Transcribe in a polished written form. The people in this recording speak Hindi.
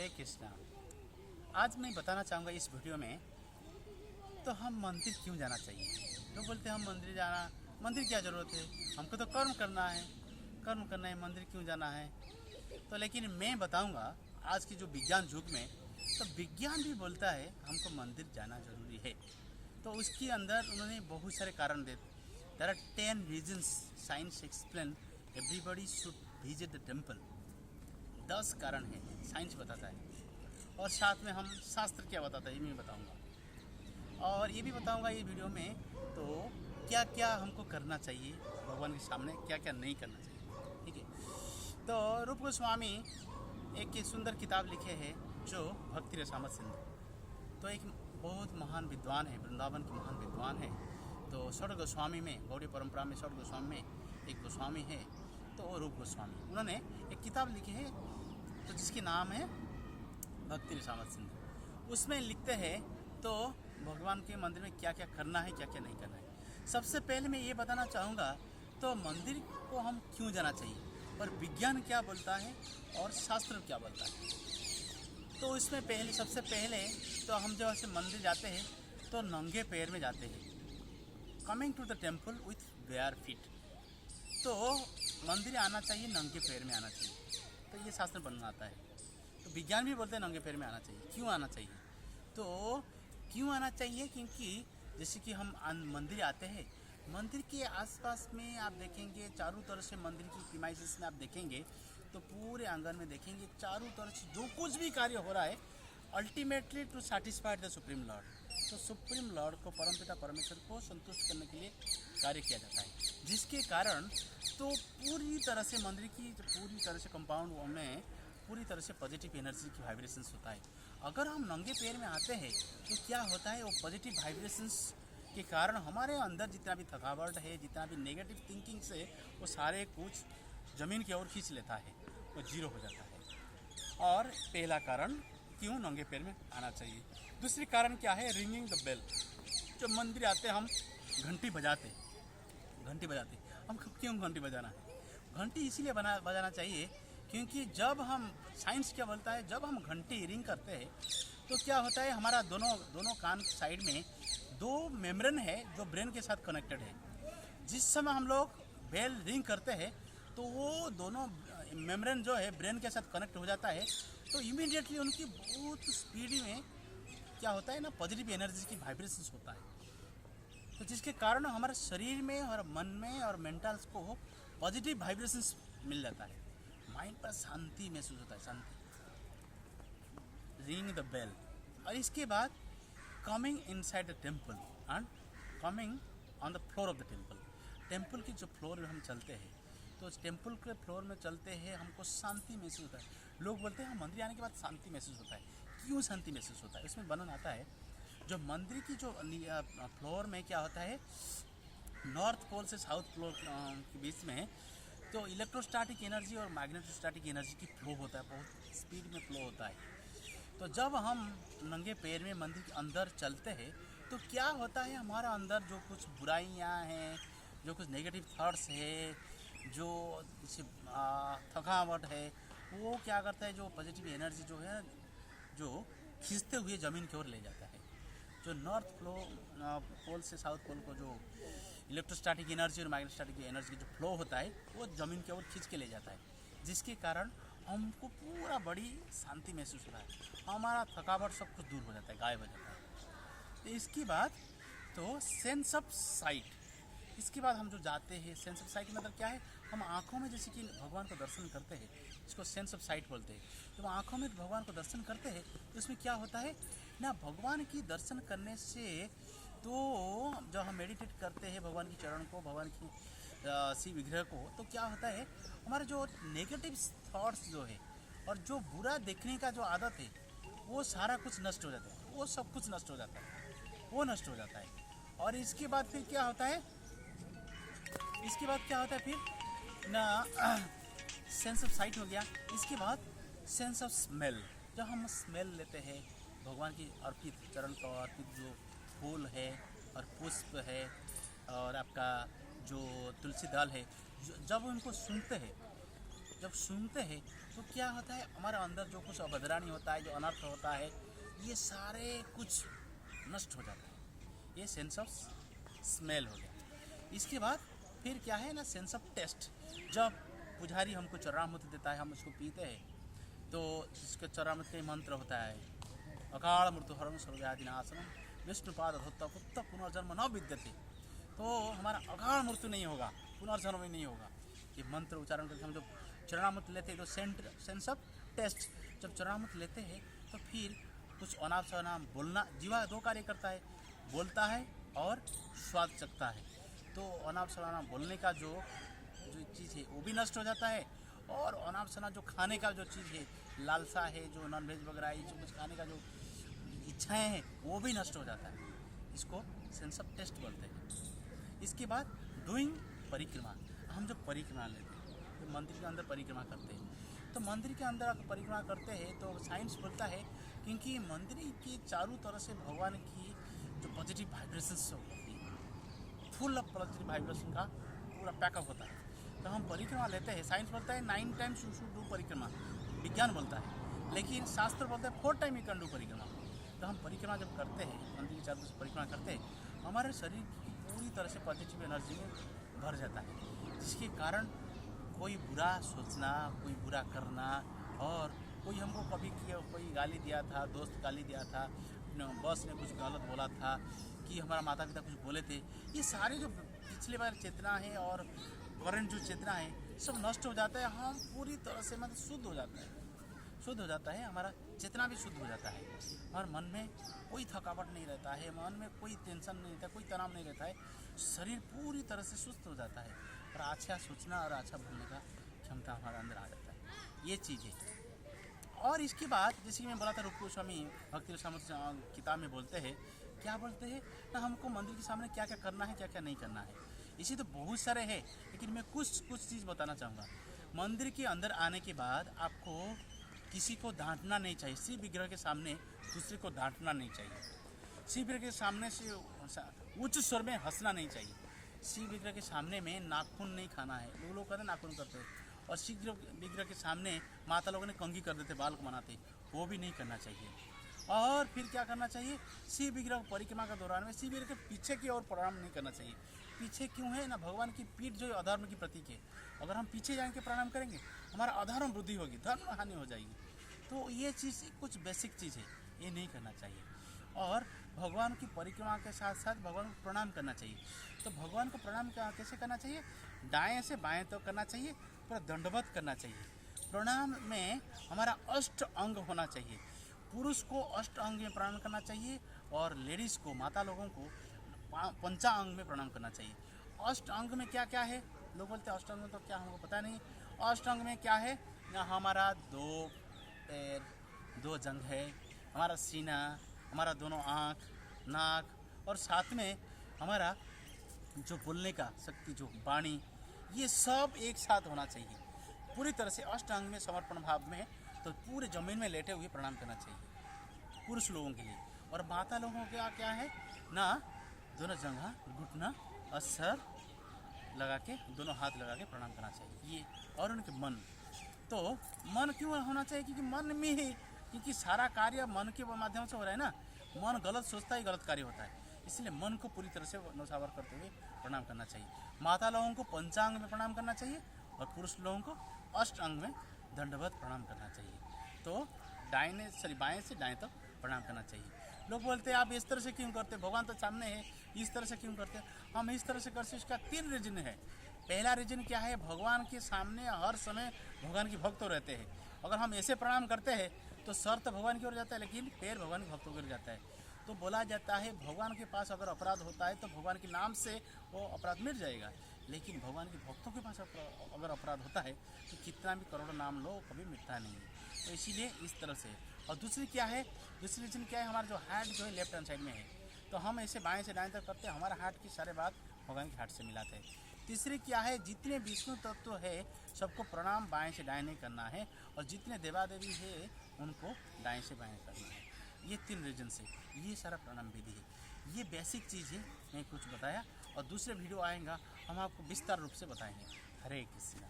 हरे कृष्णा। आज मैं बताना चाहूँगा इस वीडियो में तो हम मंदिर क्यों जाना चाहिए। लोग बोलते हैं हम मंदिर क्या ज़रूरत है, हमको तो कर्म करना है, मंदिर क्यों जाना है। तो लेकिन मैं बताऊँगा आज की जो विज्ञान युग में तो विज्ञान भी बोलता है हमको मंदिर जाना ज़रूरी है। तो उसके अंदर उन्होंने बहुत सारे कारण दे। There are 10 reasons science explain everybody should visit the temple. 10 कारण है साइंस बताता है, और साथ में हम शास्त्र क्या बताता है ये मैं बताऊंगा, और ये भी बताऊंगा ये वीडियो में तो क्या क्या हमको करना चाहिए भगवान के सामने, क्या क्या नहीं करना चाहिए। ठीक है। तो रूप गोस्वामी एक सुंदर किताब लिखे हैं जो भक्ति रसामत सिंधु। तो एक बहुत महान विद्वान है, वृंदावन के महान विद्वान है। तो षड गोस्वामी में, गौड़ी परंपरा में षड गोस्वामी में एक गोस्वामी है, तो वो रूप गोस्वामी। उन्होंने एक किताब लिखी है तो जिसकी नाम है भक्ति रसामत सिंधु। उसमें लिखते हैं तो भगवान के मंदिर में क्या क्या करना है, क्या क्या नहीं करना है। सबसे पहले मैं ये बताना चाहूँगा तो मंदिर को हम क्यों जाना चाहिए और विज्ञान क्या बोलता है और शास्त्र क्या बोलता है। तो इसमें सबसे पहले तो हम जब ऐसे मंदिर जाते हैं तो नंगे पैर में जाते हैं, coming to the temple with bare feet. तो मंदिर आना चाहिए, नंगे पैर में आना चाहिए, तो ये शास्त्र बनना आता है। तो विज्ञान भी बोलते हैं नंगे पैर में आना चाहिए। क्यों आना चाहिए, तो क्यों आना चाहिए क्योंकि जैसे कि हम मंदिर आते हैं, मंदिर के आसपास में आप देखेंगे चारों तरफ से मंदिर की प्रीमाइसेस में आप देखेंगे तो पूरे आंगन में देखेंगे चारों तरफ से जो कुछ भी कार्य हो रहा है ultimately to satisfy the supreme lord. तो सुप्रीम लॉर्ड को, परमपिता परमेश्वर को संतुष्ट करने के लिए कार्य किया जाता है, जिसके कारण तो पूरी तरह से मंदिर की पूरी तरह से कंपाउंड में पूरी तरह से पॉजिटिव एनर्जी की वाइब्रेशंस होता है। अगर हम नंगे पैर में आते हैं तो क्या होता है, वो पॉजिटिव वाइब्रेशंस के कारण हमारे अंदर जितना भी थकावट है, जितना भी नेगेटिव थिंकिंग से वो सारे कुछ ज़मीन की ओर खींच लेता है, वो जीरो हो जाता है। और पहला कारण क्यों नंगे पैर में आना चाहिए। दूसरी कारण क्या है, रिंगिंग द बेल। जब मंदिर आते हम घंटी बजाते हम क्यों घंटी बजाना है, घंटी इसीलिए बजाना चाहिए क्योंकि जब हम, साइंस क्या बोलता है, जब हम घंटी रिंग करते हैं तो क्या होता है, हमारा दोनों कान साइड में दो मेम्ब्रेन है जो ब्रेन के साथ कनेक्टेड है। जिस समय हम लोग बेल रिंग करते हैं तो वो दोनों मेम्ब्रेन जो है ब्रेन के साथ कनेक्ट हो जाता है, तो इमीडिएटली उनकी बहुत स्पीड में क्या होता है ना, पॉजिटिव एनर्जी की वाइब्रेशंस होता है। तो जिसके कारण हमारे शरीर में और मन में और मेंटल्स को पॉजिटिव वाइब्रेशंस मिल जाता है, माइंड पर शांति महसूस होता है, शांति। Ring the bell. और इसके बाद coming inside the temple and coming on the floor of the temple. Temple की जो फ्लोर में हम चलते हैं तो उस टेम्पल के फ्लोर में चलते हैं हमको शांति महसूस होता है। लोग बोलते हैं मंदिर आने के बाद शांति महसूस होता है। क्यों शांति महसूस होता है, उसमें वर्णन आता है। जो मंदिर की जो फ्लोर में क्या होता है, नॉर्थ पोल से साउथ पोल के बीच में तो इलेक्ट्रोस्टैटिक एनर्जी और मैग्नेटोस्टैटिक एनर्जी की फ्लो होता है, बहुत स्पीड में फ्लो होता है। तो जब हम नंगे पैर में मंदिर के अंदर चलते हैं तो क्या होता है, हमारा अंदर जो कुछ बुराइयां हैं, जो कुछ नेगेटिव थॉट्स है, जो थकावट है, वो क्या करता है, जो पॉजिटिव एनर्जी जो है जो खींचते हुए ज़मीन की ओर ले जाता है। जो नॉर्थ पोल से साउथ पोल को जो इलेक्ट्रोस्टैटिक एनर्जी और मैग्नेटोस्टैटिक एनर्जी जो फ्लो होता है वो ज़मीन की ओर खींच के ले जाता है, जिसके कारण हमको पूरा बड़ी शांति महसूस होता है, हमारा थकावट सब कुछ दूर हो जाता है, गायब हो जाता है। तो इसके बाद तो सेंस ऑफ साइट। इसके बाद हम जो जाते हैं, सेंस ऑफ साइट मतलब क्या है, हम आँखों में जैसे कि भगवान को दर्शन करते हैं, इसको सेंस ऑफ साइट बोलते हैं। जब आँखों में भगवान को दर्शन करते हैं तो इसमें क्या होता है ना, भगवान की दर्शन करने से तो जब हम मेडिटेट करते हैं भगवान की चरण को, भगवान की शिव विग्रह को, तो क्या होता है, हमारे जो नेगेटिव थॉट्स जो है और जो बुरा देखने का जो आदत है वो सारा कुछ नष्ट हो जाता है, वो सब कुछ नष्ट हो जाता है, वो नष्ट हो जाता है। और इसके बाद फिर क्या होता है, फिर ना सेंस ऑफ साइट हो गया। इसके बाद सेंस ऑफ स्मेल। जब हम स्मेल लेते हैं भगवान की अर्पित चरण को अर्पित जो फूल है और पुष्प है और आपका जो तुलसी दल है, जब उनको सूंघते हैं, जब सुनते हैं तो क्या होता है, हमारे अंदर जो कुछ अबदरानी होता है, जो अनर्थ होता है, ये सारे कुछ नष्ट हो जाता है। ये सेंस ऑफ स्मेल हो गया। इसके बाद फिर क्या है ना, सेंस ऑफ टेस्ट। जब पुजारी हमको चरणामृत देता है, हम उसको पीते हैं, तो इसके चरणामृत का मंत्र होता है, अकाल मृत्यु हरण सर्वव्याधि नाशनम विष्णुपाद धोत्ता पुत्र पुनर्जन्म न विद्यते। तो हमारा अकाल मृत्यु नहीं होगा, पुनर्जन्म भी नहीं होगा। ये मंत्र उच्चारण करके हम जब चरणामृत लेते हैं तो सेंस ऑफ टेस्ट। जब चरणामृत लेते हैं तो फिर कुछ अनाप शनाप बोलना, जीवा दो कार्य करता है, बोलता है और स्वाद चखता है। तो अनाप शनाप बोलने का जो चीज़ है वो भी नष्ट हो जाता है, और अनाप शनाप जो खाने का जो चीज़ है, लालसा है, जो नॉनवेज वगैरह ये जो कुछ खाने का जो इच्छाएं हैं वो भी नष्ट हो जाता है। इसको सेंस ऑफ टेस्ट बोलते हैं। इसके बाद डूइंग परिक्रमा। हम जब परिक्रमा लेते हैं तो मंदिर के अंदर परिक्रमा करते हैं, तो मंदिर के अंदर अगर परिक्रमा करते हैं तो साइंस बोलता है, क्योंकि मंदिर के चारों तरफ से भगवान की जो पॉजिटिव वाइब्रेशंस होती है, फुल ऑफ पॉजिटिव वाइब्रेशन का पूरा पैकअप होता है। तो हम परिक्रमा लेते हैं, साइंस बोलता है 9 टाइम्स यू शुड डू परिक्रमा, विज्ञान बोलता है, लेकिन शास्त्र बोलता है 4 टाइम यू कैन डू परिक्रमा। तो हम परिक्रमा जब करते हैं, मंदिर के चारों तरफ से परिक्रमा करते हैं, हमारे शरीर की पूरी तरह से पॉजिटिव एनर्जी में भर जाता है, जिसके कारण कोई बुरा सोचना, कोई बुरा करना, और कोई हमको कभी किया, कोई गाली दिया था, दोस्त गाली दिया था, बॉस ने कुछ गलत बोला था, कि हमारा माता पिता कुछ बोले थे, ये सारे जो पिछले बार चेतना है और करंट जो चेतना है सब नष्ट हो जाता है। हम पूरी तरह से मतलब शुद्ध हो जाता है, शुद्ध हो जाता है, हमारा चेतना भी शुद्ध हो जाता है, और मन में कोई थकावट नहीं रहता है, मन में कोई टेंशन नहीं रहता, कोई तनाव नहीं रहता है, शरीर पूरी तरह से सुस्त हो जाता है, और अच्छा सोचना और अच्छा बोलने का क्षमता हमारे अंदर आ जाता है। ये चीज़ है। और इसके बाद जैसे कि मैं बोला था, रूप गोस्वामी भक्ति रसामृत किताब में बोलते हैं, क्या बोलते हैं ना, हमको मंदिर के सामने क्या क्या करना है, क्या क्या नहीं करना है। इसी तो बहुत सारे हैं, लेकिन मैं कुछ चीज़ बताना चाहूँगा। मंदिर के अंदर आने के बाद आपको किसी को डांटना नहीं चाहिए, शिव विग्रह के सामने दूसरे को डांटना नहीं चाहिए, शिव विग्रह के सामने से उच्च स्वर में हंसना नहीं चाहिए, शिव विग्रह के सामने में नाखून नहीं खाना है, लोग कहते हैं नाखून करते हैं, और शिव विग्रह के सामने माता लोगों ने कंघी कर देते, बाल को मनाते, वो भी नहीं करना चाहिए। और फिर क्या करना चाहिए, शिव विग्रह परिक्रमा के दौरान में शिव विग्रह के पीछे की ओर प्रणाम नहीं करना चाहिए। पीछे क्यों है ना, भगवान की पीठ जो अधर्म की प्रतीक है, अगर हम पीछे जाके प्रणाम करेंगे हमारा अधर्म वृद्धि होगी, धर्म हानि हो जाएगी। तो ये चीज़ कुछ बेसिक चीज़ है, ये नहीं करना चाहिए। और भगवान की परिक्रमा के साथ साथ भगवान को प्रणाम करना चाहिए। तो भगवान को प्रणाम कैसे करना चाहिए, दाएं से बाएं तो करना चाहिए, पूरा दंडवत करना चाहिए। प्रणाम में हमारा अष्ट अंग होना चाहिए, पुरुष को अष्ट अंग में प्रणाम करना चाहिए, और लेडीज़ को, माता लोगों को पंचा अंग में प्रणाम करना चाहिए। अष्ट अंग में क्या क्या है, लोग बोलते हैं अष्ट अंग में, तो क्या हमको पता नहीं। अष्ट अंग में क्या है ना, हमारा 2 पैर, 2 जंघ है, हमारा सीना, हमारा दोनों आँख, नाक, और साथ में हमारा जो बोलने का शक्ति, जो वाणी, ये सब एक साथ होना चाहिए पूरी तरह से अष्टांग में समर्पण भाव में। तो पूरे जमीन में लेटे हुए प्रणाम करना चाहिए पुरुष लोगों के लिए। और माता लोगों का क्या है ना, दोनों जगह घुटना और सर लगा के, दोनों हाथ लगा के प्रणाम करना चाहिए। ये और उनके मन, तो मन क्यों होना चाहिए, क्योंकि मन में ही, क्योंकि सारा कार्य मन के माध्यम से हो रहा है ना, मन गलत सोचता ही गलत कार्य होता है, इसलिए मन को पूरी तरह से नौसावर करते हुए प्रणाम करना चाहिए। माता लोगों को पंचांग में प्रणाम करना चाहिए, और पुरुष लोगों को अष्ट अंग में दंडवत प्रणाम करना चाहिए। तो बाएं से दाएं तक प्रणाम करना चाहिए। लोग बोलते हैं आप इस तरह से क्यों करते, भगवान तो सामने है, इस तरह से क्यों करते। हम इस तरह से करते, इसका 3 रीजन है। पहला रीजन क्या है, भगवान के सामने हर समय भगवान के भक्त रहते हैं। अगर हम ऐसे प्रणाम करते हैं तो सर तो भगवान की ओर जाता है, लेकिन पैर भगवान के भक्तों की ओर जाता है। तो बोला जाता है भगवान के पास अगर अपराध होता है तो भगवान के नाम से वो अपराध मिट जाएगा, लेकिन भगवान के भक्तों के पास अगर अपराध होता है तो कितना भी करोड़ों नाम लो कभी मिटता नहीं है। तो इसीलिए इस तरह से। और दूसरी क्या है, दूसरी रीजन क्या है, हमारा जो हार्ट जो है लेफ्ट हैंड साइड में है, तो हम ऐसे बाएं से दाएं तक करते हैं, हमारा हार्ट की सारे बात भगवान के हार्ट से मिलाते हैं। तीसरी क्या है, जितने विष्णु तत्व है सबको प्रणाम बाएं से दाएं नहीं करना है, और जितने देवा देवी है उनको दाएं से बाएं करना है। ये 3 रीजन से ये सारा प्रणाम विधि है। ये बेसिक चीज़ है, मैं कुछ बताया, और दूसरे वीडियो आएगा हम आपको विस्तार रूप से बताएंगे। हरे कृष्णा।